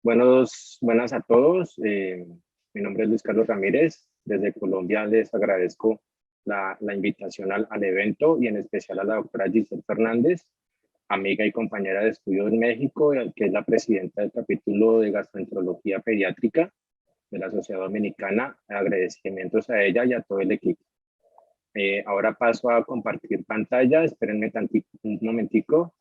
Buenas a todos. Mi nombre es Luis Carlos Ramírez. Desde Colombia les agradezco la invitación al evento y en especial a la doctora Giselle Fernández, amiga y compañera de estudio en México, que es la presidenta del capítulo de gastroenterología pediátrica de la Sociedad Dominicana. Agradecimientos a ella y a todo el equipo. Ahora paso a compartir pantalla. Espérenme un momentico.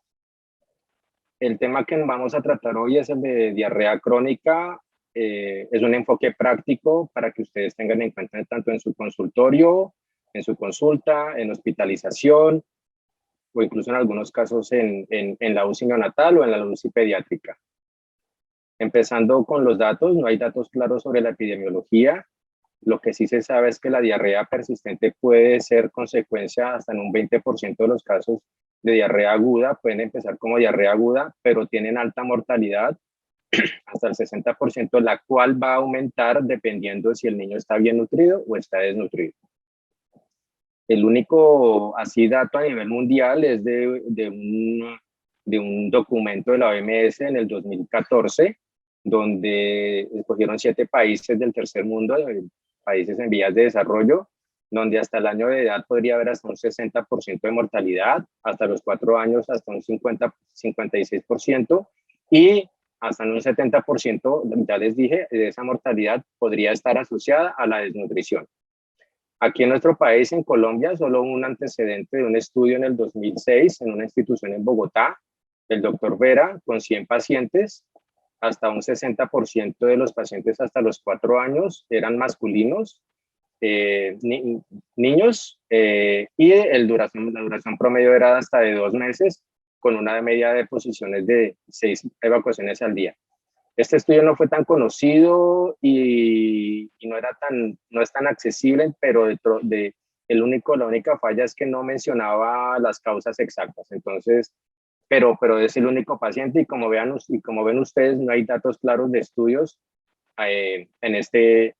El tema que vamos a tratar hoy es el de diarrea crónica. Es un enfoque práctico para que ustedes tengan en cuenta tanto en su consultorio, en su consulta, en hospitalización o incluso en algunos casos en la UCI neonatal o en la UCI pediátrica. Empezando con los datos, no hay datos claros sobre la epidemiología. Lo que sí se sabe es que la diarrea persistente puede ser consecuencia hasta en un 20% de los casos de diarrea aguda. Pueden empezar como diarrea aguda, pero tienen alta mortalidad, hasta el 60%, la cual va a aumentar dependiendo de si el niño está bien nutrido o está desnutrido. El único así dato a nivel mundial es de un documento de la OMS en el 2014, donde escogieron 7 países del tercer mundo, países en vías de desarrollo, donde hasta el año de edad podría haber hasta un 60% de mortalidad, hasta los 4 años hasta un 56%, y hasta un 70%, ya les dije, de esa mortalidad podría estar asociada a la desnutrición. Aquí en nuestro país, en Colombia, solo un antecedente de un estudio en el 2006 en una institución en Bogotá, el doctor Vera, con 100 pacientes, hasta un 60% de los pacientes hasta los 4 años eran masculinos, niños, y la duración promedio era hasta de 2 meses, con una media de posiciones de 6 evacuaciones al día. Este estudio no fue tan conocido y no es tan accesible, pero la única falla es que no mencionaba las causas exactas. Entonces, pero es el único paciente y como ven ustedes, no hay datos claros de estudios en este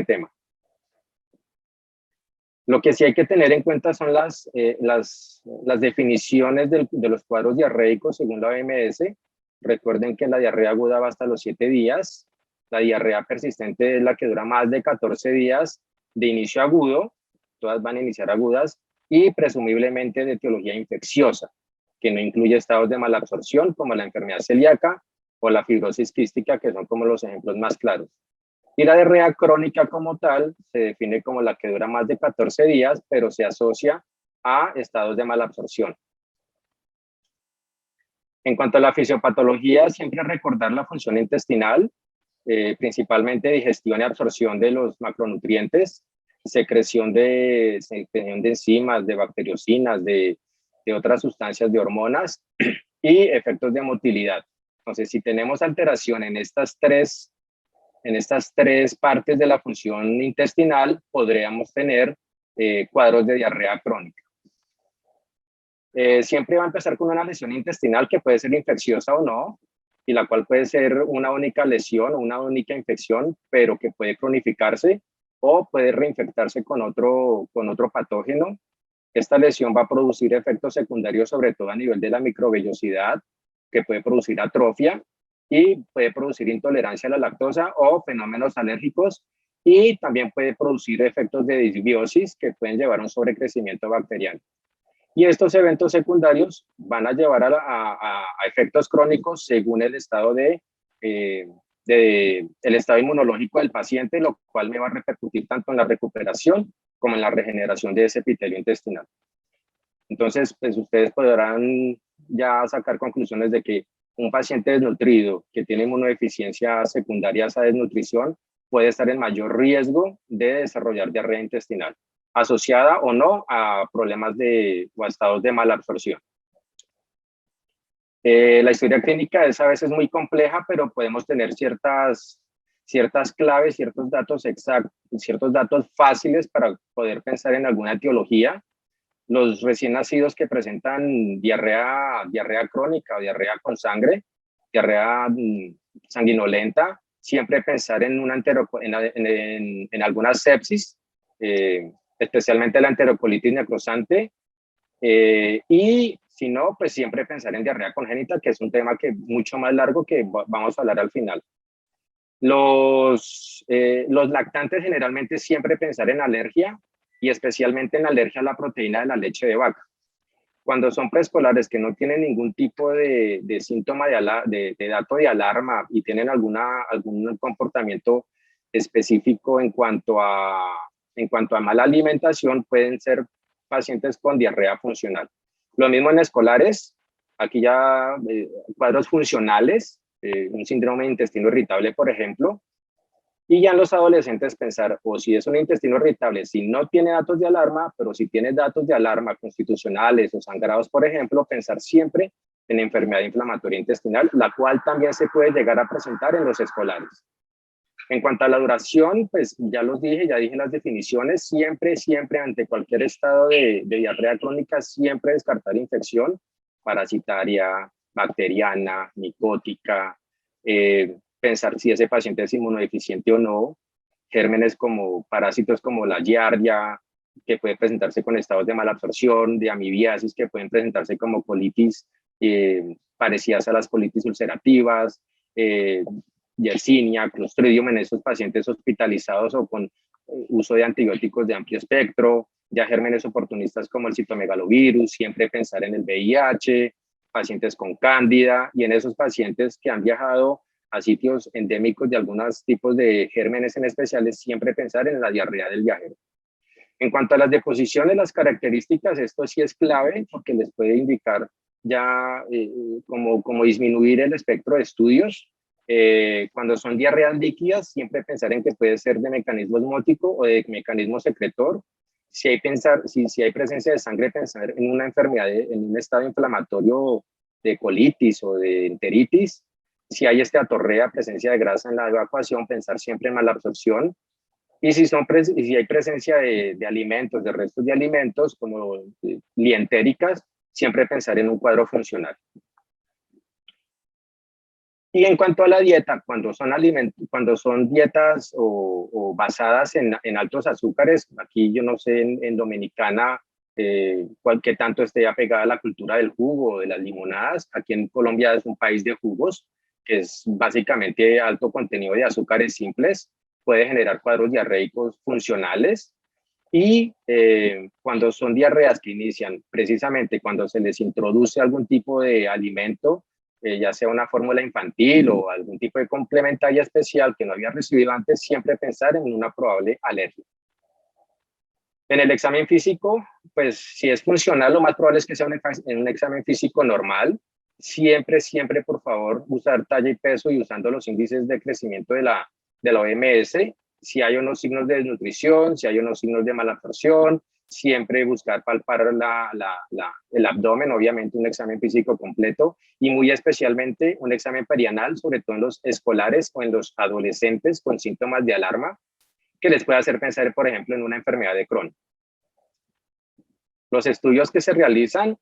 tema. Lo que sí hay que tener en cuenta son las definiciones de los cuadros diarreicos según la OMS. Recuerden que la diarrea aguda va hasta los 7 días, la diarrea persistente es la que dura más de 14 días de inicio agudo, todas van a iniciar agudas, y presumiblemente de etiología infecciosa, que no incluye estados de malabsorción como la enfermedad celíaca o la fibrosis quística, que son como los ejemplos más claros. Y la diarrea crónica como tal se define como la que dura más de 14 días, pero se asocia a estados de malabsorción. En cuanto a la fisiopatología, siempre recordar la función intestinal, principalmente digestión y absorción de los macronutrientes, secreción de enzimas, de bacteriocinas, de otras sustancias, de hormonas y efectos de motilidad. Entonces, si tenemos alteración en estas tres partes de la función intestinal, podríamos tener cuadros de diarrea crónica. Siempre va a empezar con una lesión intestinal que puede ser infecciosa o no, y la cual puede ser una única lesión o una única infección, pero que puede cronificarse o puede reinfectarse con otro patógeno. Esta lesión va a producir efectos secundarios, sobre todo a nivel de la microvellosidad, que puede producir atrofia y puede producir intolerancia a la lactosa o fenómenos alérgicos, y también puede producir efectos de disbiosis que pueden llevar a un sobrecrecimiento bacteriano. Y estos eventos secundarios van a llevar a efectos crónicos según el estado el estado inmunológico del paciente, lo cual me va a repercutir tanto en la recuperación como en la regeneración de ese epitelio intestinal. Entonces, pues ustedes podrán ya sacar conclusiones de que un paciente desnutrido que tiene inmunodeficiencia secundaria a esa desnutrición puede estar en mayor riesgo de desarrollar diarrea intestinal, asociada o no a problemas o a estados de malabsorción. La historia clínica es a veces muy compleja, pero podemos tener ciertas claves, ciertos datos exactos, ciertos datos fáciles para poder pensar en alguna etiología. Los recién nacidos que presentan diarrea crónica o diarrea con sangre, diarrea sanguinolenta, siempre pensar en alguna sepsis, especialmente la enterocolitis necrosante, y Si no, pues siempre pensar en diarrea congénita, que es un tema que mucho más largo que vamos a hablar al final. Los lactantes generalmente siempre pensar en alergia y especialmente en alergia a la proteína de la leche de vaca. Cuando son preescolares que no tienen ningún tipo de síntoma de dato de alarma y tienen algún comportamiento específico en cuanto a mala alimentación, pueden ser pacientes con diarrea funcional. Lo mismo en escolares, aquí ya cuadros funcionales, un síndrome de intestino irritable, por ejemplo, y ya en los adolescentes pensar, o si es un intestino irritable, si no tiene datos de alarma, pero si tiene datos de alarma constitucionales o sangrados, por ejemplo, pensar siempre en enfermedad inflamatoria intestinal, la cual también se puede llegar a presentar en los escolares. En cuanto a la duración, pues ya los dije, ya dije las definiciones, siempre, siempre ante cualquier estado de diarrea crónica, siempre descartar infección parasitaria, bacteriana, micótica, pensar si ese paciente es inmunodeficiente o no, gérmenes como parásitos como la giardia, que puede presentarse con estados de malabsorción, de amibiasis, que pueden presentarse como colitis parecidas a las colitis ulcerativas, Yersinia, Clostridium en estos pacientes hospitalizados o con uso de antibióticos de amplio espectro, ya gérmenes oportunistas como el citomegalovirus, siempre pensar en el VIH, pacientes con cándida y en esos pacientes que han viajado a sitios endémicos de algunos tipos de gérmenes en especiales, siempre pensar en la diarrea del viajero. En cuanto a las deposiciones, las características, esto sí es clave porque les puede indicar ya como disminuir el espectro de estudios. Cuando son diarreas líquidas, siempre pensar en que puede ser de mecanismo osmótico o de mecanismo secretor. Si hay presencia de sangre, pensar en una enfermedad, en un estado inflamatorio de colitis o de enteritis. Si hay esteatorrea, presencia de grasa en la evacuación, pensar siempre en malabsorción. Y si hay presencia de alimentos, de restos de alimentos, como lientéricas, siempre pensar en un cuadro funcional. Y en cuanto a la dieta, cuando son dietas o basadas en altos azúcares, aquí yo no sé en Dominicana qué tanto esté apegada a la cultura del jugo o de las limonadas. Aquí en Colombia es un país de jugos, que es básicamente alto contenido de azúcares simples, puede generar cuadros diarreicos funcionales. Y cuando son diarreas que inician precisamente cuando se les introduce algún tipo de alimento, ya sea una fórmula infantil o algún tipo de complementaria especial que no había recibido antes, siempre pensar en una probable alergia. En el examen físico, pues si es funcional, lo más probable es que sea un examen físico normal. Siempre, siempre, por favor, usar talla y peso y usando los índices de crecimiento de la OMS. Si hay unos signos de desnutrición, si hay unos signos de malabsorción, siempre buscar palpar el abdomen, obviamente un examen físico completo y muy especialmente un examen perianal, sobre todo en los escolares o en los adolescentes con síntomas de alarma, que les puede hacer pensar, por ejemplo, en una enfermedad de Crohn. Los estudios que se realizan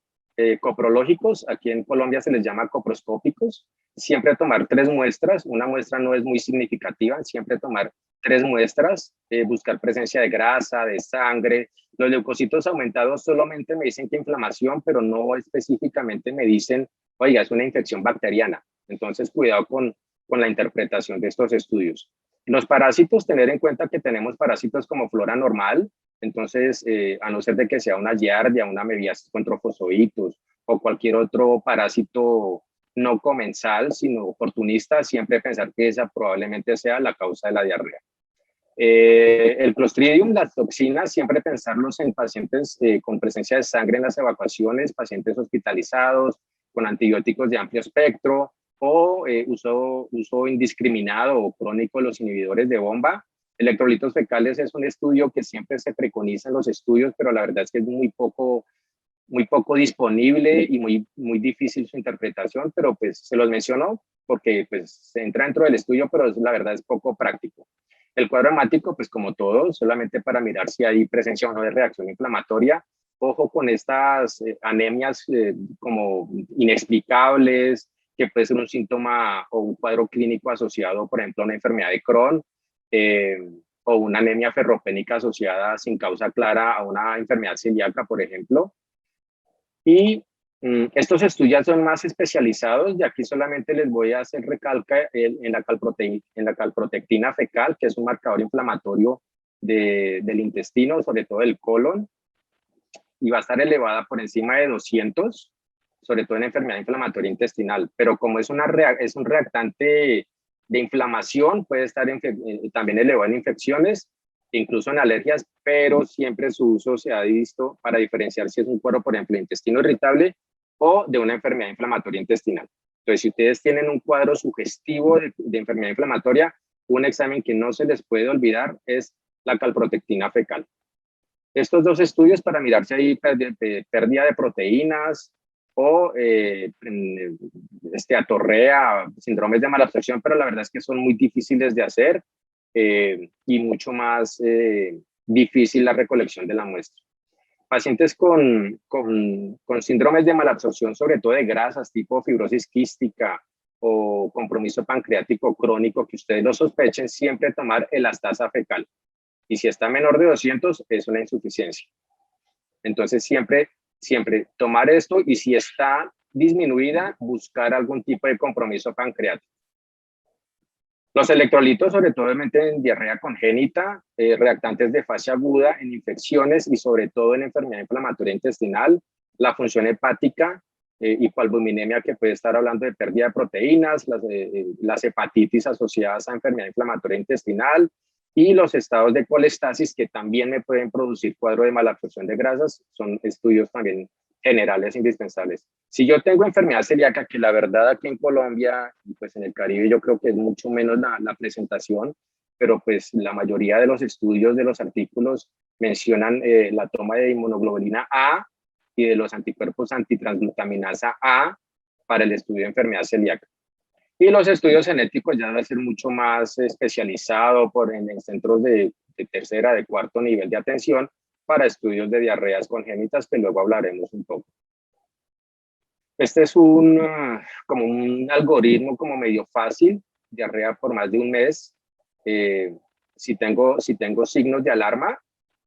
coprológicos, aquí en Colombia se les llama coproscópicos, siempre tomar 3 muestras, una muestra no es muy significativa, siempre tomar 3 muestras, buscar presencia de grasa, de sangre. Los leucocitos aumentados solamente me dicen que inflamación, pero no específicamente me dicen, oiga, es una infección bacteriana. Entonces, cuidado con la interpretación de estos estudios. Los parásitos, tener en cuenta que tenemos parásitos como flora normal, entonces, a no ser de que sea una giardia, una amebiasis con trofozoitos o cualquier otro parásito no comensal, sino oportunista, siempre pensar que esa probablemente sea la causa de la diarrea. El Clostridium, las toxinas, siempre pensarlos en pacientes con presencia de sangre en las evacuaciones, pacientes hospitalizados, con antibióticos de amplio espectro o uso indiscriminado o crónico de los inhibidores de bomba. Electrolitos fecales es un estudio que siempre se preconiza en los estudios, pero la verdad es que es muy poco disponible y muy difícil su interpretación, pero pues se los menciono porque pues se entra dentro del estudio, pero la verdad es poco práctico. El cuadro hemático, pues como todo, solamente para mirar si hay presencia o no de reacción inflamatoria. Ojo con estas anemias como inexplicables, que puede ser un síntoma o un cuadro clínico asociado, por ejemplo, a una enfermedad de Crohn, o una anemia ferropénica asociada sin causa clara a una enfermedad celíaca, por ejemplo. Y Estos estudios son más especializados y aquí solamente les voy a hacer recalca en la calprotectina fecal, que es un marcador inflamatorio del intestino, sobre todo del colon, y va a estar elevada por encima de 200, sobre todo en enfermedad inflamatoria intestinal, pero como es un reactante de inflamación, puede estar también elevado en infecciones, incluso en alergias, pero siempre su uso se ha visto para diferenciar si es un cuadro, por ejemplo, de intestino irritable o de una enfermedad inflamatoria intestinal. Entonces, si ustedes tienen un cuadro sugestivo de enfermedad inflamatoria, un examen que no se les puede olvidar es la calprotectina fecal. Estos dos estudios para mirar si hay pérdida de proteínas o atorrea, síndromes de malabsorción, pero la verdad es que son muy difíciles de hacer y mucho más difícil la recolección de la muestra. Pacientes con síndromes de malabsorción, sobre todo de grasas, tipo fibrosis quística o compromiso pancreático crónico, que ustedes lo sospechen, siempre tomar elastasa fecal. Y si está menor de 200, es una insuficiencia. Entonces, siempre tomar esto, y si está disminuida, buscar algún tipo de compromiso pancreático. Los electrolitos, sobre todo en diarrea congénita, reactantes de fase aguda, en infecciones y sobre todo en enfermedad inflamatoria intestinal, la función hepática, hipoalbuminemia, que puede estar hablando de pérdida de proteínas, las hepatitis asociadas a enfermedad inflamatoria intestinal, y los estados de colestasis, que también me pueden producir cuadro de malabsorción de grasas, son estudios también generales indispensables. Si yo tengo enfermedad celíaca, que la verdad aquí en Colombia y pues en el Caribe yo creo que es mucho menos la presentación, pero pues la mayoría de los estudios, de los artículos, mencionan la toma de inmunoglobulina A y de los anticuerpos antitransglutaminasa A para el estudio de enfermedad celíaca. Y los estudios genéticos ya deben ser mucho más especializados en centros de tercera, de cuarto nivel de atención para estudios de diarreas congénitas, que luego hablaremos un poco. Este es como un algoritmo como medio fácil, diarrea por más de un mes. Si tengo signos de alarma,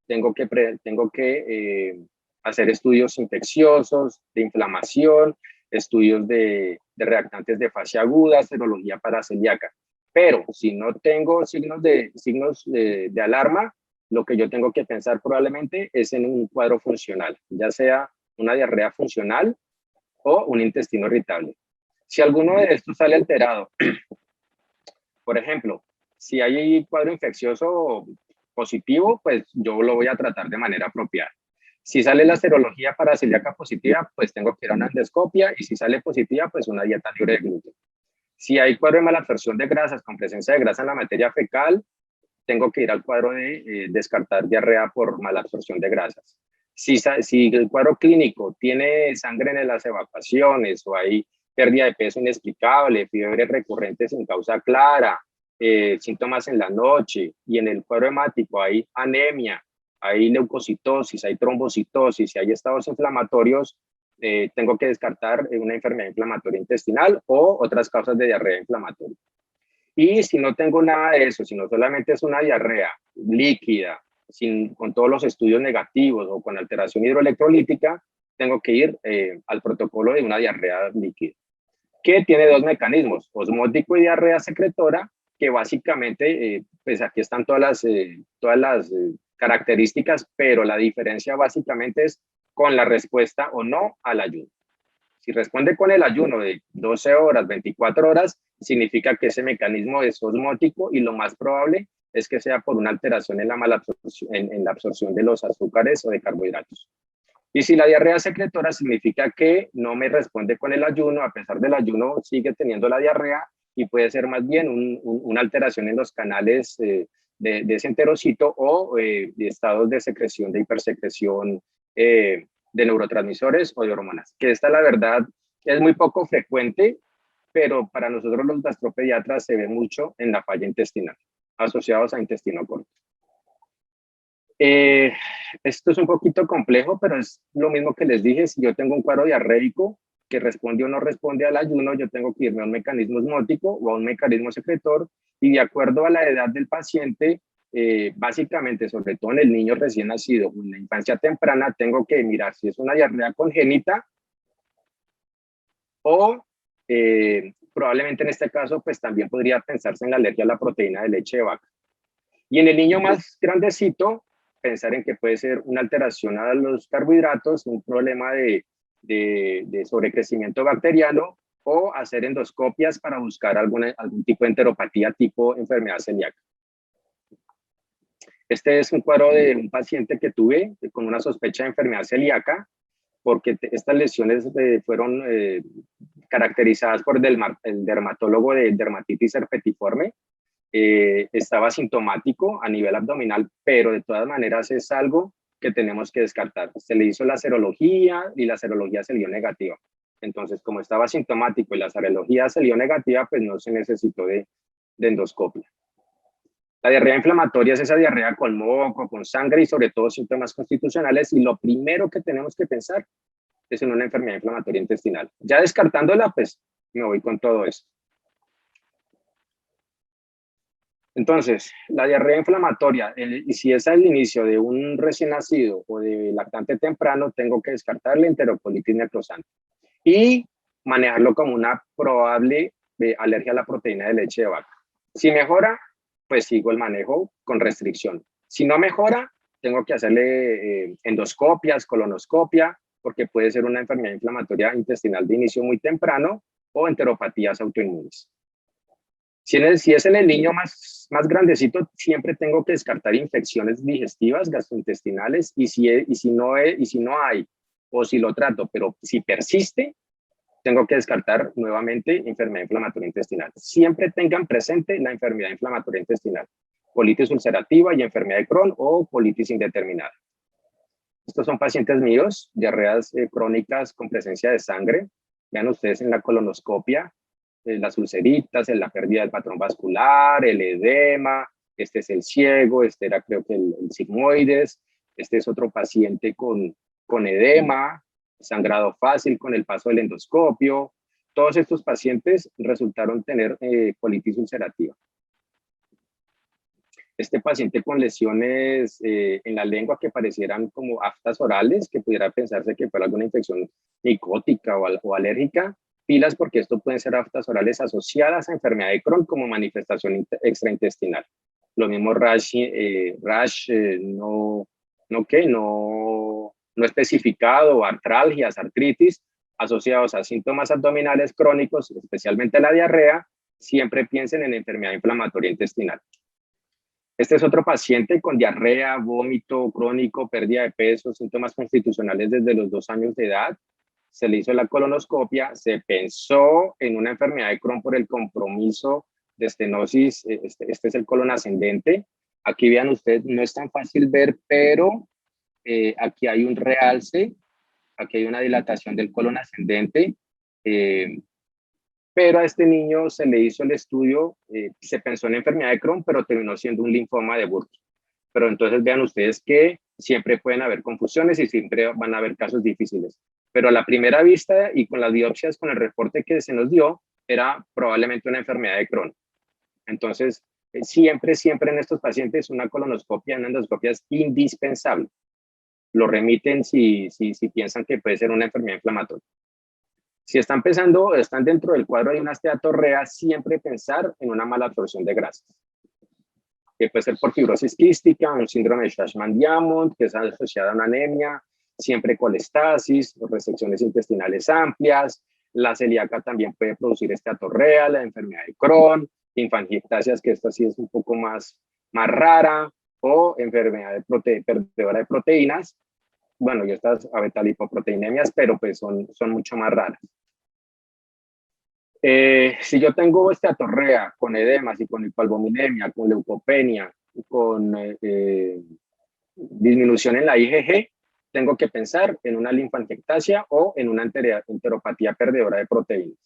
tengo que hacer estudios infecciosos, de inflamación, estudios de reactantes de fase aguda, serología para celíaca. Pero si no tengo signos de alarma, lo que yo tengo que pensar probablemente es en un cuadro funcional, ya sea una diarrea funcional o un intestino irritable. Si alguno de estos sale alterado, por ejemplo, si hay cuadro infeccioso positivo, pues yo lo voy a tratar de manera apropiada. Si sale la serología para celíaca positiva, pues tengo que ir a una endoscopia, y si sale positiva, pues una dieta libre de gluten. Si hay cuadro de malabsorción de grasas con presencia de grasa en la materia fecal, tengo que ir al cuadro de descartar diarrea por malabsorción de grasas. Si el cuadro clínico tiene sangre en las evacuaciones o hay pérdida de peso inexplicable, fiebre recurrente sin causa clara, síntomas en la noche, y en el cuadro hemático hay anemia, hay leucocitosis, hay trombocitosis, hay estados inflamatorios, tengo que descartar una enfermedad inflamatoria intestinal o otras causas de diarrea inflamatoria. Y si no tengo nada de eso, sino solamente es una diarrea líquida, con todos los estudios negativos o con alteración hidroelectrolítica, tengo que ir al protocolo de una diarrea líquida, que tiene dos mecanismos, osmótico y diarrea secretora, que básicamente, pues aquí están todas las características, pero la diferencia básicamente es con la respuesta o no al ayuno. Si responde con el ayuno de 12 horas, 24 horas, significa que ese mecanismo es osmótico, y lo más probable es que sea por una alteración en la absorción de los azúcares o de carbohidratos. Y si la diarrea secretora, significa que no me responde con el ayuno, a pesar del ayuno sigue teniendo la diarrea, y puede ser más bien una alteración en los canales de ese enterocito o de estados de secreción, de hipersecreción de neurotransmisores o de hormonas. Que esta, la verdad, es muy poco frecuente, pero para nosotros los gastropediatras se ve mucho en la falla intestinal, asociados a intestino corto. Esto es un poquito complejo, pero es lo mismo que les dije. Si yo tengo un cuadro diarreico que responde o no responde al ayuno, yo tengo que irme a un mecanismo osmótico o a un mecanismo secretor, y de acuerdo a la edad del paciente, básicamente, sobre todo en el niño recién nacido o en la infancia temprana, tengo que mirar si es una diarrea congénita o probablemente en este caso, pues también podría pensarse en la alergia a la proteína de leche de vaca. Y en el niño más grandecito, pensar en que puede ser una alteración a los carbohidratos, un problema de sobrecrecimiento bacteriano, o hacer endoscopias para buscar algún tipo de enteropatía tipo enfermedad celíaca. Este es un cuadro de un paciente que tuve con una sospecha de enfermedad celíaca, porque estas lesiones fueron caracterizadas por el dermatólogo de dermatitis herpetiforme. Estaba sintomático a nivel abdominal, pero de todas maneras es algo que tenemos que descartar. Se le hizo la serología y la serología salió negativa. Entonces, como estaba sintomático y la serología salió negativa, pues no se necesitó de endoscopia. La diarrea inflamatoria es esa diarrea con moco, con sangre y sobre todo síntomas constitucionales, y lo primero que tenemos que pensar es en una enfermedad inflamatoria intestinal. Ya descartándola, pues me voy con todo esto. Entonces, la diarrea inflamatoria, y si es al inicio de un recién nacido o de lactante temprano, tengo que descartar la enterocolitis necrosante y manejarlo como una probable alergia a la proteína de leche de vaca. Si mejora, pues sigo el manejo con restricción. Si no mejora, tengo que hacerle endoscopias, colonoscopia, porque puede ser una enfermedad inflamatoria intestinal de inicio muy temprano o enteropatías autoinmunes. Si es en el niño más grandecito, siempre tengo que descartar infecciones digestivas, gastrointestinales, y si no hay, o si lo trato, pero si persiste, tengo que descartar nuevamente enfermedad inflamatoria intestinal. Siempre tengan presente la enfermedad inflamatoria intestinal, colitis ulcerativa y enfermedad de Crohn o colitis indeterminada. Estos son pacientes míos, diarreas crónicas con presencia de sangre. Vean ustedes en la colonoscopia, las ulceritas, la pérdida del patrón vascular, el edema, este es el ciego, este era creo que el sigmoides, este es otro paciente con edema, sangrado fácil con el paso del endoscopio. Todos estos pacientes resultaron tener colitis ulcerativa. Este paciente con lesiones en la lengua que parecieran como aftas orales, que pudiera pensarse que fuera alguna infección micótica o alérgica, pilas porque esto pueden ser aftas orales asociadas a enfermedad de Crohn como manifestación extraintestinal. Lo mismo rash no especificado, artralgias, artritis, asociados a síntomas abdominales crónicos, especialmente la diarrea, siempre piensen en enfermedad inflamatoria intestinal. Este es otro paciente con diarrea, vómito crónico, pérdida de peso, síntomas constitucionales desde los 2 años de edad. Se le hizo la colonoscopia, se pensó en una enfermedad de Crohn por el compromiso de estenosis, este es el colon ascendente. Aquí vean ustedes, no es tan fácil ver, pero aquí hay un realce, aquí hay una dilatación del colon ascendente, pero a este niño se le hizo el estudio, se pensó en enfermedad de Crohn, pero terminó siendo un linfoma de Burkitt. Pero entonces vean ustedes que siempre pueden haber confusiones y siempre van a haber casos difíciles. Pero a la primera vista y con las biopsias, con el reporte que se nos dio, era probablemente una enfermedad de Crohn. Entonces, siempre en estos pacientes una colonoscopia, una endoscopia es indispensable. Lo remiten si piensan que puede ser una enfermedad inflamatoria. Si están dentro del cuadro de una esteatorrea, siempre pensar en una mala absorción de grasas. Que puede ser por fibrosis quística, un síndrome de Shashman-Diamond, que es asociada a una anemia, siempre colestasis, resecciones intestinales amplias. La celíaca también puede producir esteatorrea, la enfermedad de Crohn, infangiectasias, que esta sí es un poco más rara, o enfermedad perdedora de proteínas. Bueno, y estas abetalipoproteinemias, pero pues son mucho más raras. Si yo tengo esteatorrea con edemas y con hipoalbuminemia, con leucopenia, con disminución en la IgG, tengo que pensar en una linfangiectasia o en una enteropatía perdedora de proteínas.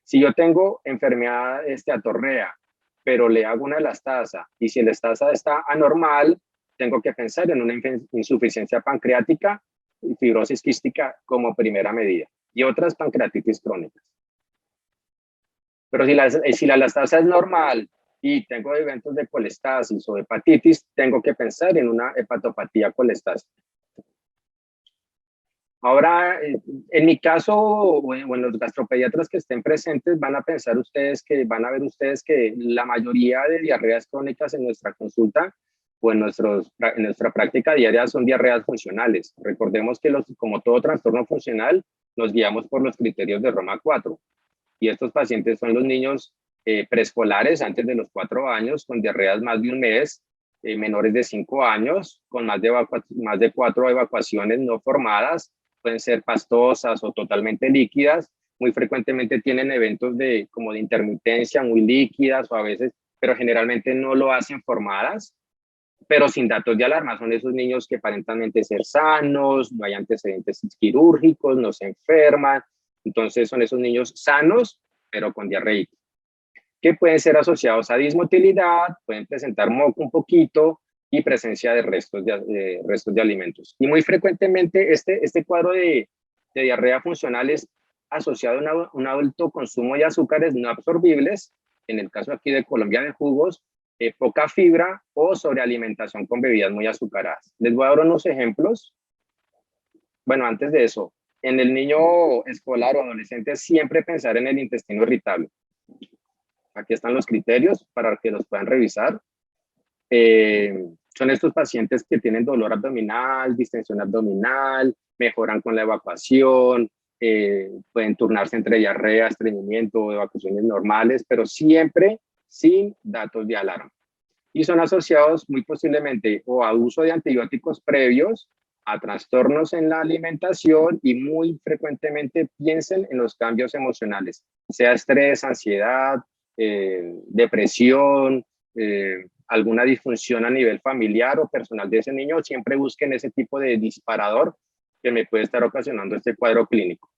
Si yo tengo enfermedad esteatorrea, pero le hago una elastasa, y si la elastasa está anormal, tengo que pensar en una insuficiencia pancreática y fibrosis quística como primera medida, y otras pancreatitis crónicas. Pero si la elastasa es normal y tengo eventos de colestasis o hepatitis, tengo que pensar en una hepatopatía colestásica. Ahora, en mi caso, o en los gastropediatras que estén presentes, van a pensar ustedes que, van a ver ustedes que la mayoría de diarreas crónicas en nuestra consulta o en nuestra práctica diaria son diarreas funcionales. Recordemos que como todo trastorno funcional, nos guiamos por los criterios de Roma 4. Y estos pacientes son los niños preescolares antes de los 4 años, con diarreas más de un mes, menores de 5 años, con más de 4 evacuaciones no formadas, pueden ser pastosas o totalmente líquidas. Muy frecuentemente tienen eventos como de intermitencia, muy líquidas o a veces, pero generalmente no lo hacen formadas, pero sin datos de alarma. Son esos niños que aparentemente ser sanos, no hay antecedentes quirúrgicos, no se enferman. Entonces son esos niños sanos, pero con diarrea, que pueden ser asociados a dismotilidad, pueden presentar moco un poquito y presencia de restos de alimentos. Y muy frecuentemente este cuadro de diarrea funcional es asociado a un alto consumo de azúcares no absorbibles, en el caso aquí de Colombia de jugos, poca fibra o sobrealimentación con bebidas muy azucaradas. Les voy a dar unos ejemplos. Bueno, antes de eso, en el niño escolar o adolescente siempre pensar en el intestino irritable. Aquí están los criterios para que los puedan revisar. Son estos pacientes que tienen dolor abdominal, distensión abdominal, mejoran con la evacuación, pueden turnarse entre diarrea, estreñimiento o evacuaciones normales, pero siempre sin datos de alarma. Y son asociados muy posiblemente o a uso de antibióticos previos, a trastornos en la alimentación y muy frecuentemente piensen en los cambios emocionales, sea estrés, ansiedad, depresión, alguna disfunción a nivel familiar o personal de ese niño. Siempre busquen ese tipo de disparador que me puede estar ocasionando este cuadro clínico.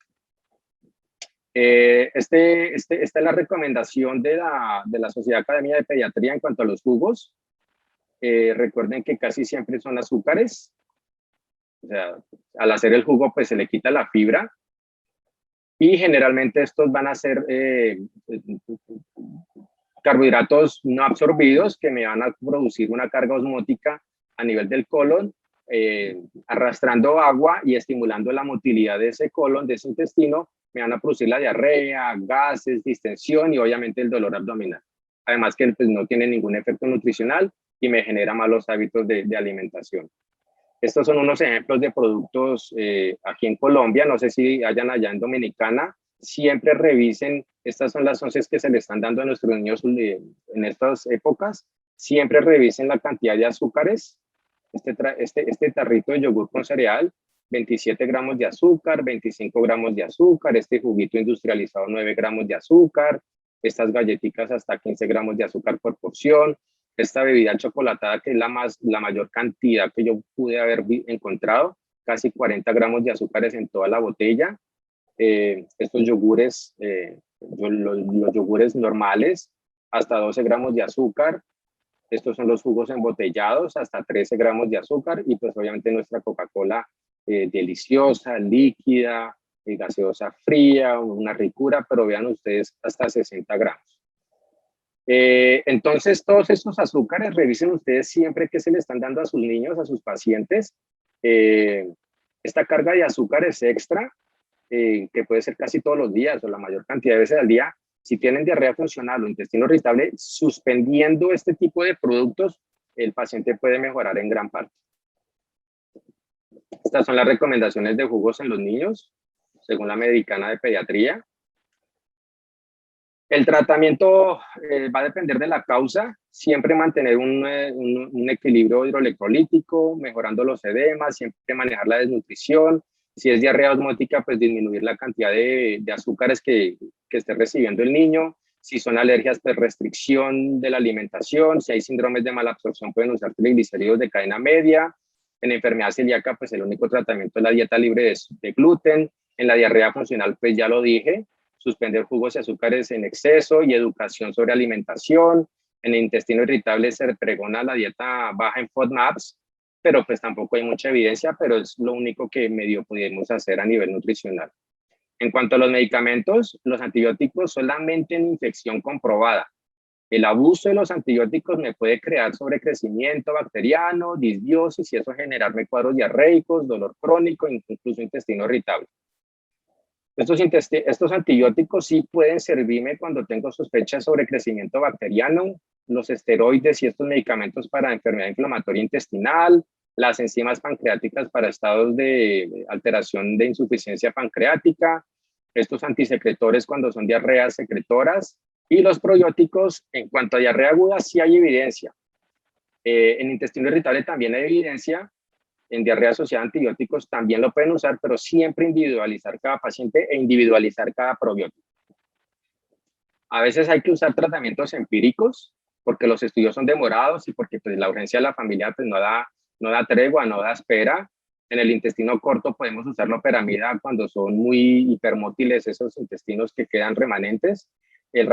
Esta es la recomendación de la Sociedad Académica de Pediatría en cuanto a los jugos. Recuerden que casi siempre son azúcares. O sea, al hacer el jugo, pues se le quita la fibra. Y generalmente estos van a ser carbohidratos no absorbidos que me van a producir una carga osmótica a nivel del colon, arrastrando agua y estimulando la motilidad de ese colon, de ese intestino, me van a producir la diarrea, gases, distensión y obviamente el dolor abdominal. Además que pues, no tiene ningún efecto nutricional y me genera malos hábitos de alimentación. Estos son unos ejemplos de productos aquí en Colombia, no sé si hayan allá en Dominicana. Siempre revisen, estas son las onces que se le están dando a nuestros niños en estas épocas. Siempre revisen la cantidad de azúcares. Este tarrito de yogur con cereal, 27 gramos de azúcar, 25 gramos de azúcar. Este juguito industrializado, 9 gramos de azúcar. Estas galletitas hasta 15 gramos de azúcar por porción. Esta bebida chocolatada, que es la mayor cantidad que yo pude haber encontrado, casi 40 gramos de azúcares en toda la botella. Estos yogures, los yogures normales, hasta 12 gramos de azúcar. Estos son los jugos embotellados, hasta 13 gramos de azúcar. Y pues obviamente nuestra Coca-Cola deliciosa, líquida, gaseosa fría, una ricura, pero vean ustedes, hasta 60 gramos. Entonces, todos estos azúcares, revisen ustedes siempre que se le están dando a sus niños, a sus pacientes. Esta carga de azúcares extra, que puede ser casi todos los días o la mayor cantidad de veces al día, si tienen diarrea funcional o intestino irritable, suspendiendo este tipo de productos, el paciente puede mejorar en gran parte. Estas son las recomendaciones de jugos en los niños, según la Americana de Pediatría. El tratamiento va a depender de la causa, siempre mantener un equilibrio hidroelectrolítico, mejorando los edemas, siempre manejar la desnutrición. Si es diarrea osmótica, pues disminuir la cantidad de azúcares que esté recibiendo el niño. Si son alergias, pues restricción de la alimentación. Si hay síndromes de malabsorción, pueden usar triglicéridos de cadena media. En enfermedad celíaca, pues el único tratamiento es la dieta libre de gluten. En la diarrea funcional, pues ya lo dije, suspender jugos y azúcares en exceso y educación sobre alimentación. En el intestino irritable se pregona la dieta baja en FODMAPs, pero pues tampoco hay mucha evidencia, pero es lo único que medio podemos hacer a nivel nutricional. En cuanto a los medicamentos, los antibióticos solamente en infección comprobada, El abuso de los antibióticos me puede crear sobrecrecimiento bacteriano, disbiosis y eso generarme cuadros diarreicos, dolor crónico, incluso intestino irritable. Estos antibióticos sí pueden servirme cuando tengo sospecha sobre crecimiento bacteriano, los esteroides y estos medicamentos para enfermedad inflamatoria intestinal, las enzimas pancreáticas para estados de alteración de insuficiencia pancreática, estos antisecretores cuando son diarreas secretoras y los probióticos. En cuanto a diarrea aguda, sí hay evidencia. En intestino irritable también hay evidencia. En diarrea asociada a antibióticos también lo pueden usar, pero siempre individualizar cada paciente e individualizar cada probiótico. A veces hay que usar tratamientos empíricos porque los estudios son demorados y porque pues, la urgencia de la familia pues, no da tregua, no da espera. En el intestino corto podemos usar loperamida cuando son muy hipermótiles esos intestinos que quedan remanentes. El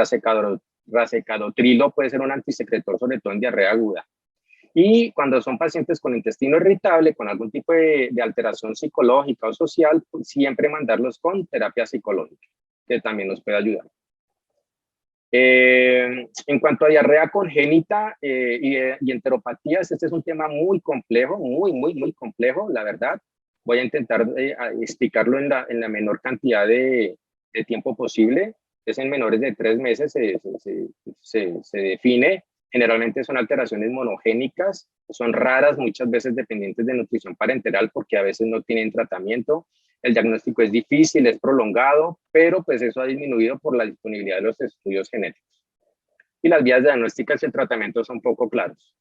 racecadotrilo puede ser un antisecretor, sobre todo en diarrea aguda. Y cuando son pacientes con intestino irritable, con algún tipo de alteración psicológica o social, pues siempre mandarlos con terapia psicológica, que también nos puede ayudar. En cuanto a diarrea congénita y enteropatías, este es un tema muy complejo, muy complejo, la verdad. Voy a intentar explicarlo en la menor cantidad de tiempo posible. Es en menores de 3 meses, se define. Generalmente son alteraciones monogénicas, son raras, muchas veces dependientes de nutrición parenteral porque a veces no tienen tratamiento. El diagnóstico es difícil, es prolongado, pero pues eso ha disminuido por la disponibilidad de los estudios genéticos. Y las vías diagnósticas y el tratamiento son poco claros.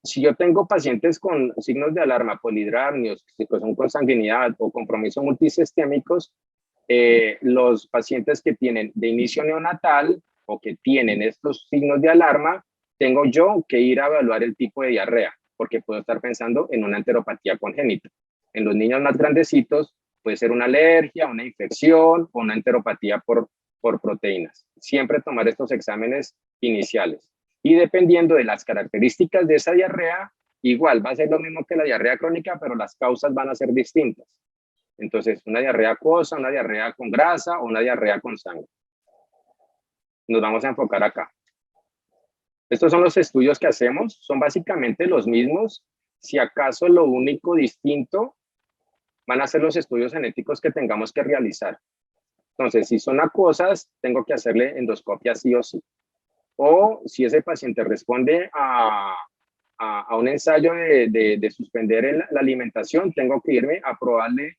Si yo tengo pacientes con signos de alarma, polidramnios, que son consanguinidad o compromiso multisistémicos, los pacientes que tienen de inicio neonatal o que tienen estos signos de alarma, tengo yo que ir a evaluar el tipo de diarrea, porque puedo estar pensando en una enteropatía congénita. En los niños más grandecitos puede ser una alergia, una infección o una enteropatía por proteínas. Siempre tomar estos exámenes iniciales. Y dependiendo de las características de esa diarrea, igual va a ser lo mismo que la diarrea crónica, pero las causas van a ser distintas. Entonces, una diarrea acuosa, una diarrea con grasa o una diarrea con sangre. Nos vamos a enfocar acá. Estos son los estudios que hacemos, son básicamente los mismos. Si acaso lo único distinto van a ser los estudios genéticos que tengamos que realizar. Entonces, si son acuosas, tengo que hacerle endoscopia sí o sí. O si ese paciente responde a un ensayo de suspender la alimentación, tengo que irme a probarle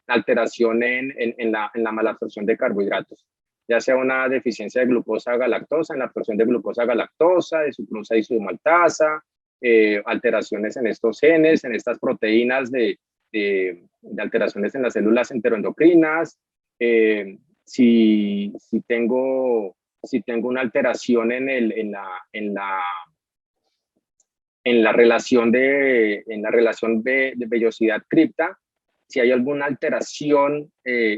alteración en la malabsorción de carbohidratos, ya sea una deficiencia de glucosa galactosa, en la absorción de glucosa galactosa, de sucrosa isomaltasa, alteraciones en estos genes, en estas proteínas de alteraciones en las células enteroendocrinas, si tengo una alteración en la relación de vellosidad-cripta, si hay alguna alteración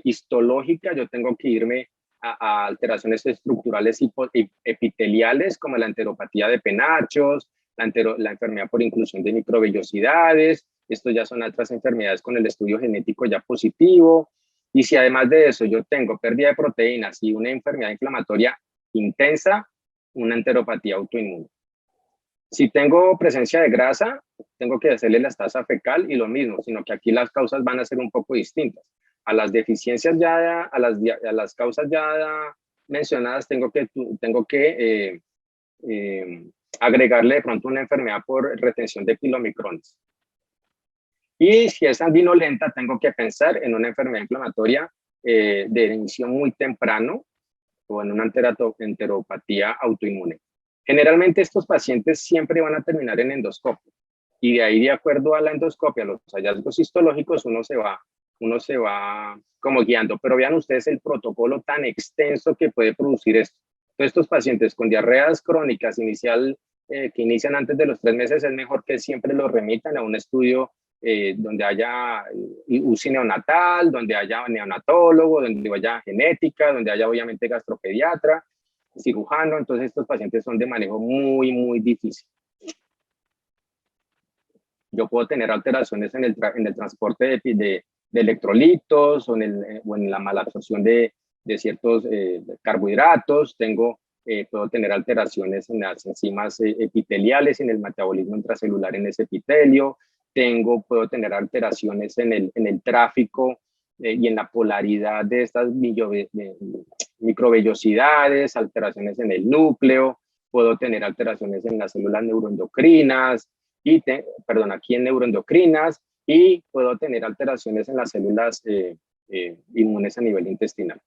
histológica, yo tengo que irme a alteraciones estructurales epiteliales, como la enteropatía de penachos, la enfermedad por inclusión de microvellosidades. Esto ya son otras enfermedades con el estudio genético ya positivo. Y si además de eso yo tengo pérdida de proteínas y una enfermedad inflamatoria intensa, una enteropatía autoinmune. Si tengo presencia de grasa, tengo que hacerle la estasa fecal y lo mismo, sino que aquí las causas van a ser un poco distintas. A las deficiencias ya, a las causas ya mencionadas, tengo que agregarle de pronto una enfermedad por retención de kilomicrones. Y si es sanguinolenta, tengo que pensar en una enfermedad inflamatoria de inicio muy temprano o en una enteropatía autoinmune. Generalmente estos pacientes siempre van a terminar en endoscopia y de ahí, de acuerdo a la endoscopia, los hallazgos histológicos, uno se va como guiando. Pero vean ustedes el protocolo tan extenso que puede producir esto. Entonces, estos pacientes con diarreas crónicas que inician antes de los 3 meses, es mejor que siempre los remitan a un estudio donde haya UCI neonatal, donde haya neonatólogo, donde haya genética, donde haya obviamente gastropediatra, cirujano. Entonces estos pacientes son de manejo muy difícil. Yo puedo tener alteraciones en el transporte de electrolitos o en la malabsorción de de ciertos carbohidratos, puedo tener alteraciones en las enzimas epiteliales, en el metabolismo intracelular en ese epitelio, puedo tener alteraciones en el tráfico y en la polaridad de estas microvellosidades, alteraciones en el núcleo, puedo tener alteraciones en las células neuroendocrinas, aquí en neuroendocrinas, y puedo tener alteraciones en las células inmunes a nivel intestinal.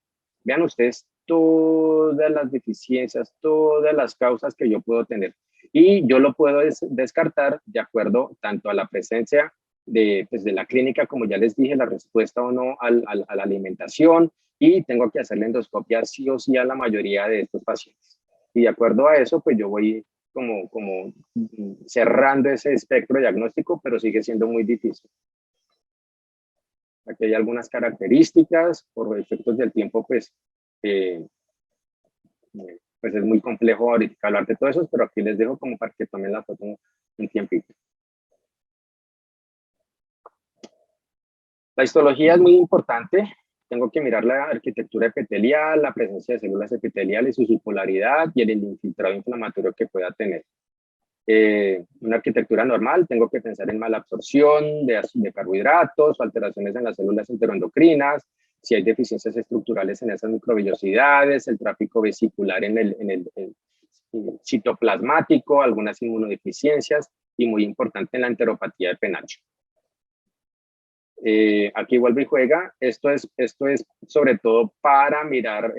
Vean ustedes todas las deficiencias, todas las causas que yo puedo tener. Y yo lo puedo descartar de acuerdo tanto a la presencia de la clínica, como ya les dije, la respuesta o no a la alimentación, y tengo que hacerle endoscopia sí o sí a la mayoría de estos pacientes. Y de acuerdo a eso, pues yo voy como cerrando ese espectro diagnóstico, pero sigue siendo muy difícil. Aquí hay algunas características, por efectos del tiempo, pues es muy complejo ahorita hablar de todo eso, pero aquí les dejo como para que tomen la foto un tiempito. La histología es muy importante. Tengo que mirar la arquitectura epitelial, la presencia de células epiteliales, su polaridad y el infiltrado inflamatorio que pueda tener. Una arquitectura normal, tengo que pensar en malabsorción de carbohidratos, alteraciones en las células enteroendocrinas, si hay deficiencias estructurales en esas microvellosidades, el tráfico vesicular en el citoplasmático, algunas inmunodeficiencias, y muy importante en la enteropatía de penacho. Aquí vuelve y juega. Esto es sobre todo para mirar,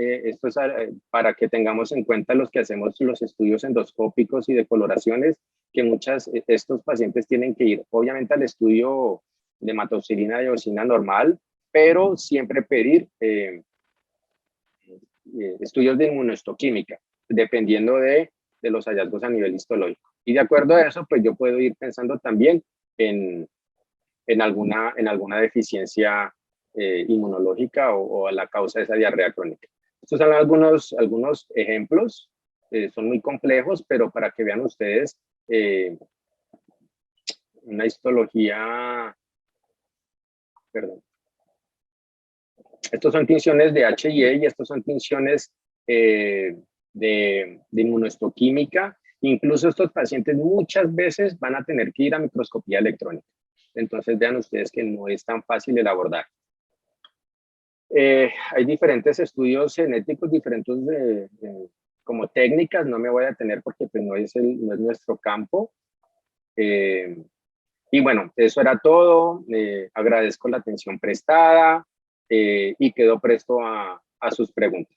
para que tengamos en cuenta los que hacemos los estudios endoscópicos y de coloraciones, que estos pacientes tienen que ir obviamente al estudio de hematoxilina y eosina normal, pero siempre pedir estudios de inmunohistoquímica, dependiendo de los hallazgos a nivel histológico. Y de acuerdo a eso, pues yo puedo ir pensando también en alguna deficiencia inmunológica o a la causa de esa diarrea crónica. Estos son algunos ejemplos, son muy complejos, pero para que vean ustedes una histología, perdón. Estos son tinciones de HIE y estos son tinciones de inmunohistoquímica. Incluso estos pacientes muchas veces van a tener que ir a microscopía electrónica. Entonces vean ustedes que no es tan fácil el abordar. Hay diferentes estudios genéticos, diferentes como técnicas, no me voy a detener porque pues, no es nuestro campo. Y bueno, eso era todo. Agradezco la atención prestada y quedo presto a sus preguntas.